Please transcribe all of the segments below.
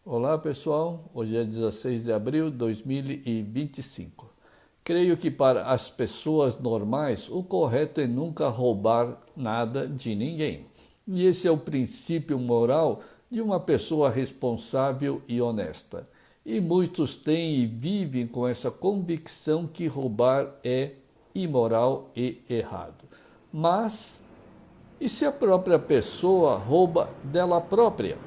Olá pessoal, hoje é 16 de abril de 2025. Creio que para as pessoas normais o correto é nunca roubar nada de ninguém. E esse é o princípio moral de uma pessoa responsável e honesta. E muitos têm e vivem com essa convicção que roubar é imoral e errado. Mas, e se a própria pessoa rouba dela própria?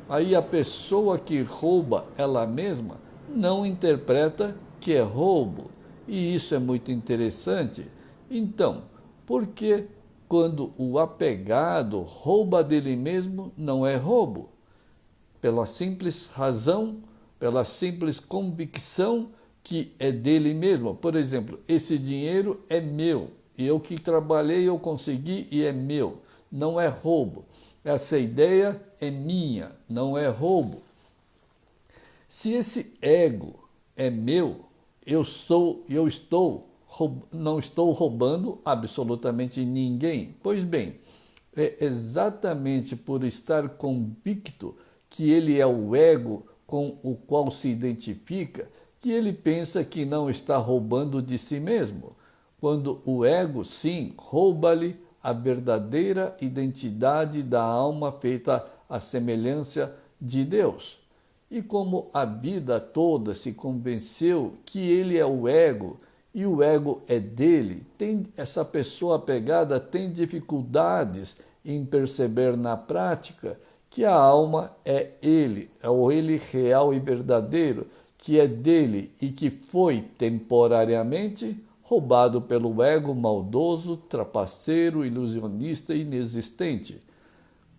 Aí a pessoa que rouba ela mesma não interpreta que é roubo. E isso é muito interessante. Então, por que quando o apegado rouba dele mesmo não é roubo? Pela simples razão, pela simples convicção que é dele mesmo. Por exemplo, esse dinheiro é meu, e eu que trabalhei, eu consegui e é meu, não é roubo. Essa ideia é minha, não é roubo. Se esse ego é meu, não estou roubando absolutamente ninguém. Pois bem, é exatamente por estar convicto que ele é o ego com o qual se identifica que ele pensa que não está roubando de si mesmo, quando o ego, sim, rouba-lhe a verdadeira identidade da alma feita à semelhança de Deus. E como a vida toda se convenceu que ele é o ego e o ego é dele, essa pessoa apegada tem dificuldades em perceber na prática que a alma é ele, é o ele real e verdadeiro, que é dele e que foi temporariamente roubado pelo ego maldoso, trapaceiro, ilusionista e inexistente,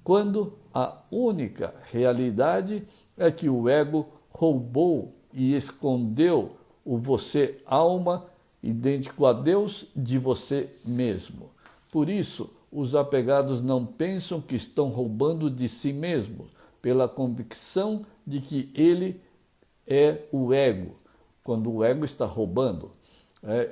quando a única realidade é que o ego roubou e escondeu o você alma idêntico a Deus de você mesmo. Por isso, os apegados não pensam que estão roubando de si mesmos, pela convicção de que ele é o ego, quando o ego está roubando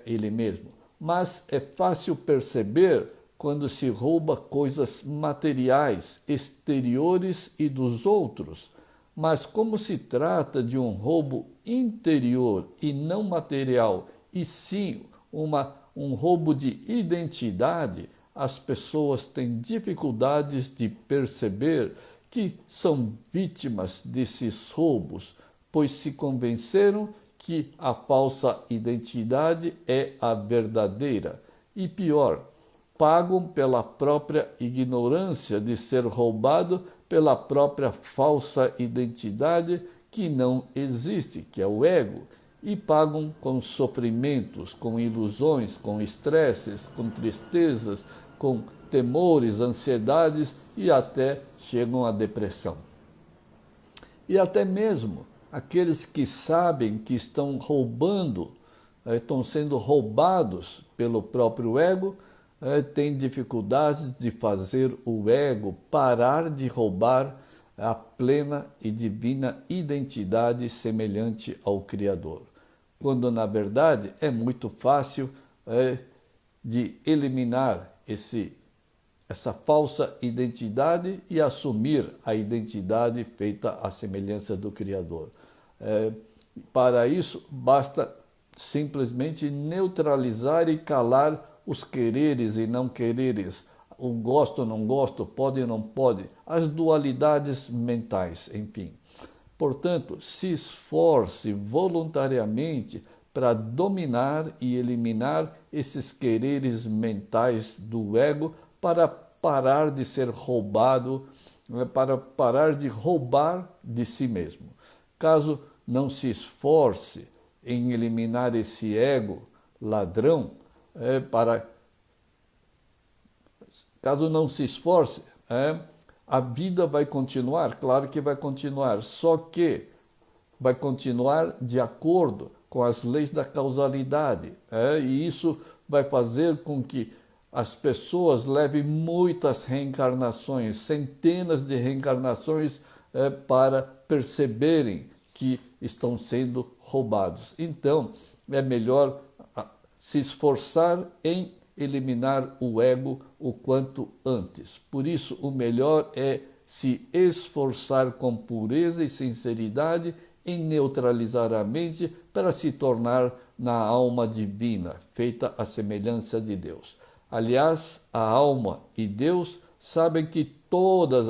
ele mesmo. Mas é fácil perceber quando se rouba coisas materiais, exteriores e dos outros. Mas como se trata de um roubo interior e não material, e sim um roubo de identidade, as pessoas têm dificuldades de perceber que são vítimas desses roubos, pois se convenceram que a falsa identidade é a verdadeira. E pior, pagam pela própria ignorância de ser roubado pela própria falsa identidade que não existe, que é o ego, e pagam com sofrimentos, com ilusões, com estresses, com tristezas, com temores, ansiedades e até chegam à depressão. E até mesmo aqueles que sabem que estão roubando, estão sendo roubados pelo próprio ego, têm dificuldades de fazer o ego parar de roubar a plena e divina identidade semelhante ao Criador. Quando, na verdade, é muito fácil de eliminar essa falsa identidade e assumir a identidade feita à semelhança do Criador. Para isso, basta simplesmente neutralizar e calar os quereres e não quereres, o gosto ou não gosto, pode ou não pode, as dualidades mentais, enfim. Portanto, se esforce voluntariamente para dominar e eliminar esses quereres mentais do ego para parar de ser roubado, para parar de roubar de si mesmo. Caso não se esforce em eliminar esse ego ladrão, caso não se esforce, a vida vai continuar, claro que vai continuar, só que vai continuar de acordo com as leis da causalidade, e isso vai fazer com que as pessoas levem muitas reencarnações, centenas de reencarnações, para perceberem que estão sendo roubados. Então, é melhor se esforçar em eliminar o ego o quanto antes. Por isso, o melhor é se esforçar com pureza e sinceridade em neutralizar a mente para se tornar na alma divina, feita à semelhança de Deus. Aliás, a alma e Deus sabem de todas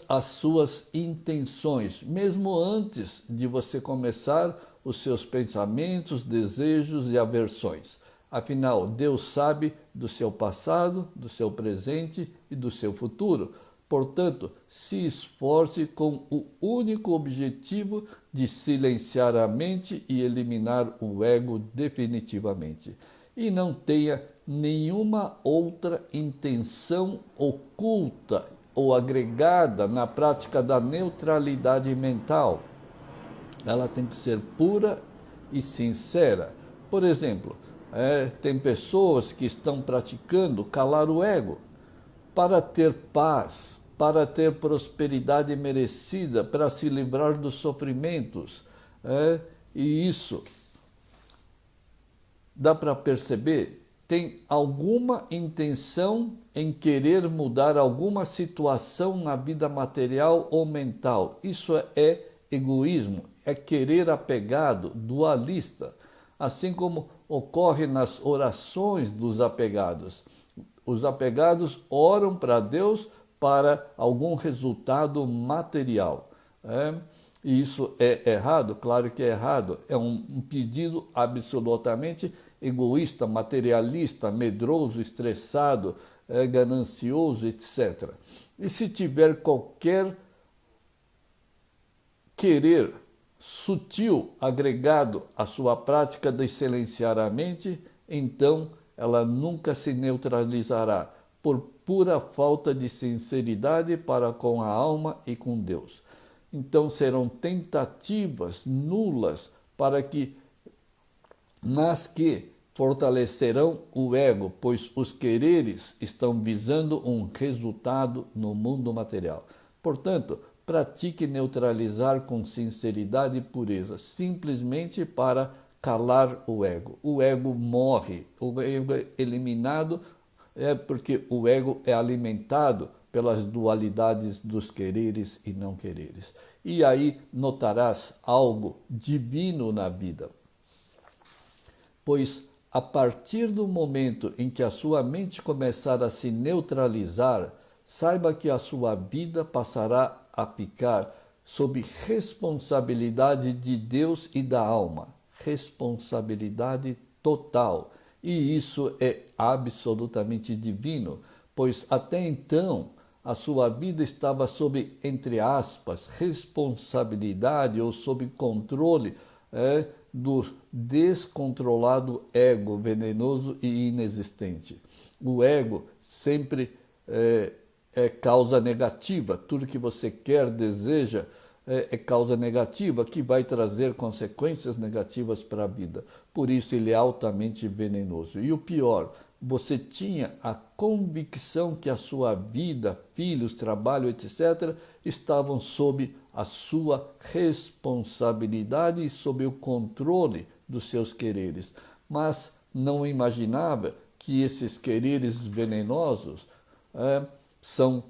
as suas intenções, mesmo antes de você começar os seus pensamentos, desejos e aversões. Afinal, Deus sabe do seu passado, do seu presente e do seu futuro. Portanto, se esforce com o único objetivo de silenciar a mente e eliminar o ego definitivamente. E não tenha nenhuma outra intenção oculta ou agregada na prática da neutralidade mental. Ela tem que ser pura e sincera. Por exemplo, tem pessoas que estão praticando calar o ego para ter paz, para ter prosperidade merecida, para se livrar dos sofrimentos. E isso, dá para perceber, tem alguma intenção em querer mudar alguma situação na vida material ou mental. Isso é egoísmo, é querer apegado, dualista, assim como ocorre nas orações dos apegados. Os apegados oram para Deus para algum resultado material. E isso é errado? Claro que é errado. É um pedido absolutamente egoísta, materialista, medroso, estressado, ganancioso, etc. E se tiver qualquer querer sutil agregado à sua prática de silenciar a mente, então ela nunca se neutralizará por pura falta de sinceridade para com a alma e com Deus. Então serão tentativas nulas mas que fortalecerão o ego, pois os quereres estão visando um resultado no mundo material. Portanto, pratique neutralizar com sinceridade e pureza, simplesmente para calar o ego. O ego morre, o ego é eliminado, porque o ego é alimentado pelas dualidades dos quereres e não quereres. E aí notarás algo divino na vida. Pois a partir do momento em que a sua mente começar a se neutralizar, saiba que a sua vida passará a ficar sob responsabilidade de Deus e da alma. Responsabilidade total. E isso é absolutamente divino, pois até então a sua vida estava sob, entre aspas, responsabilidade ou sob controle do descontrolado ego venenoso e inexistente. O ego sempre é causa negativa. Tudo que você quer, deseja, é causa negativa, que vai trazer consequências negativas para a vida. Por isso ele é altamente venenoso. E o pior, você tinha a convicção que a sua vida, filhos, trabalho, etc., estavam sob a sua responsabilidade e sob o controle dos seus quereres. Mas não imaginava que esses quereres venenosos são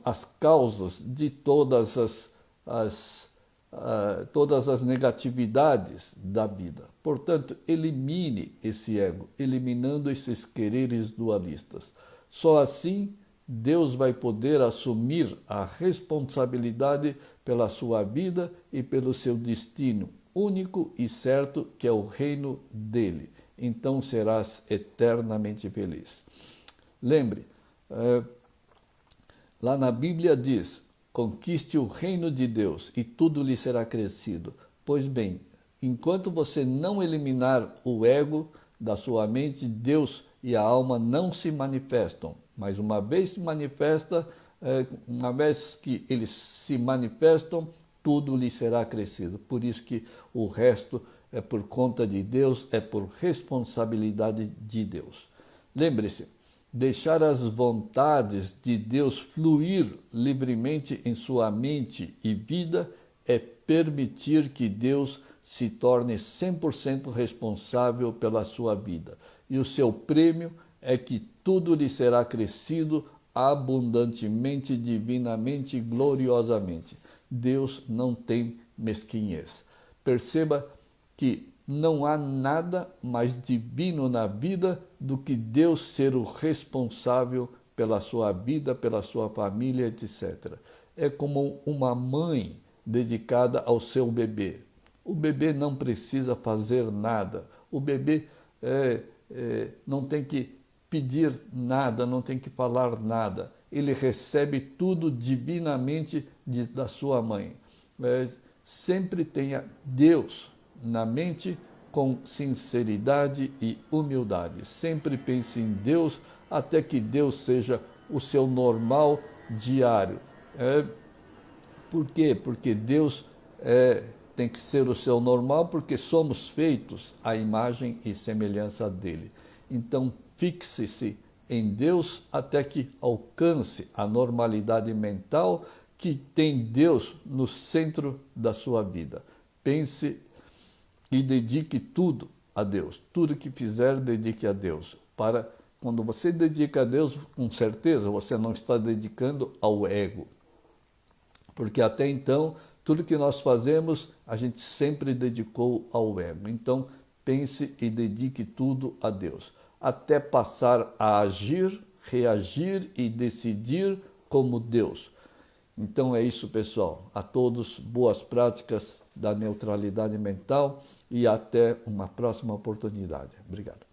as causas de todas as negatividades da vida. Portanto, elimine esse ego, eliminando esses quereres dualistas. Só assim Deus vai poder assumir a responsabilidade pela sua vida e pelo seu destino único e certo, que é o reino dele. Então serás eternamente feliz. Lembre, lá na Bíblia diz: conquiste o reino de Deus e tudo lhe será acrescido. Pois bem, enquanto você não eliminar o ego da sua mente, Deus e a alma não se manifestam. Mas uma vez se manifesta, uma vez que eles se manifestam, tudo lhe será acrescido. Por isso que o resto é por conta de Deus, é por responsabilidade de Deus. Lembre-se, deixar as vontades de Deus fluir livremente em sua mente e vida é permitir que Deus se torne 100% responsável pela sua vida. E o seu prêmio é que tudo lhe será crescido abundantemente, divinamente, gloriosamente. Deus não tem mesquinhez. Perceba que não há nada mais divino na vida do que Deus ser o responsável pela sua vida, pela sua família, etc. É como uma mãe dedicada ao seu bebê. O bebê não precisa fazer nada. O bebê não tem que pedir nada, não tem que falar nada. Ele recebe tudo divinamente da sua mãe. Sempre tenha Deus na mente com sinceridade e humildade. Sempre pense em Deus até que Deus seja o seu normal diário. Por quê? Porque Deus tem que ser o seu normal, porque somos feitos à imagem e semelhança dele. Então, fixe-se em Deus até que alcance a normalidade mental que tem Deus no centro da sua vida. Pense e dedique tudo a Deus. Tudo que fizer, dedique a Deus. Quando você dedica a Deus, com certeza você não está dedicando ao ego. Porque até então, tudo que nós fazemos, a gente sempre dedicou ao ego. Então, pense e dedique tudo a Deus. Até passar a agir, reagir e decidir como Deus. Então é isso, pessoal. A todos, boas práticas da neutralidade mental e até uma próxima oportunidade. Obrigado.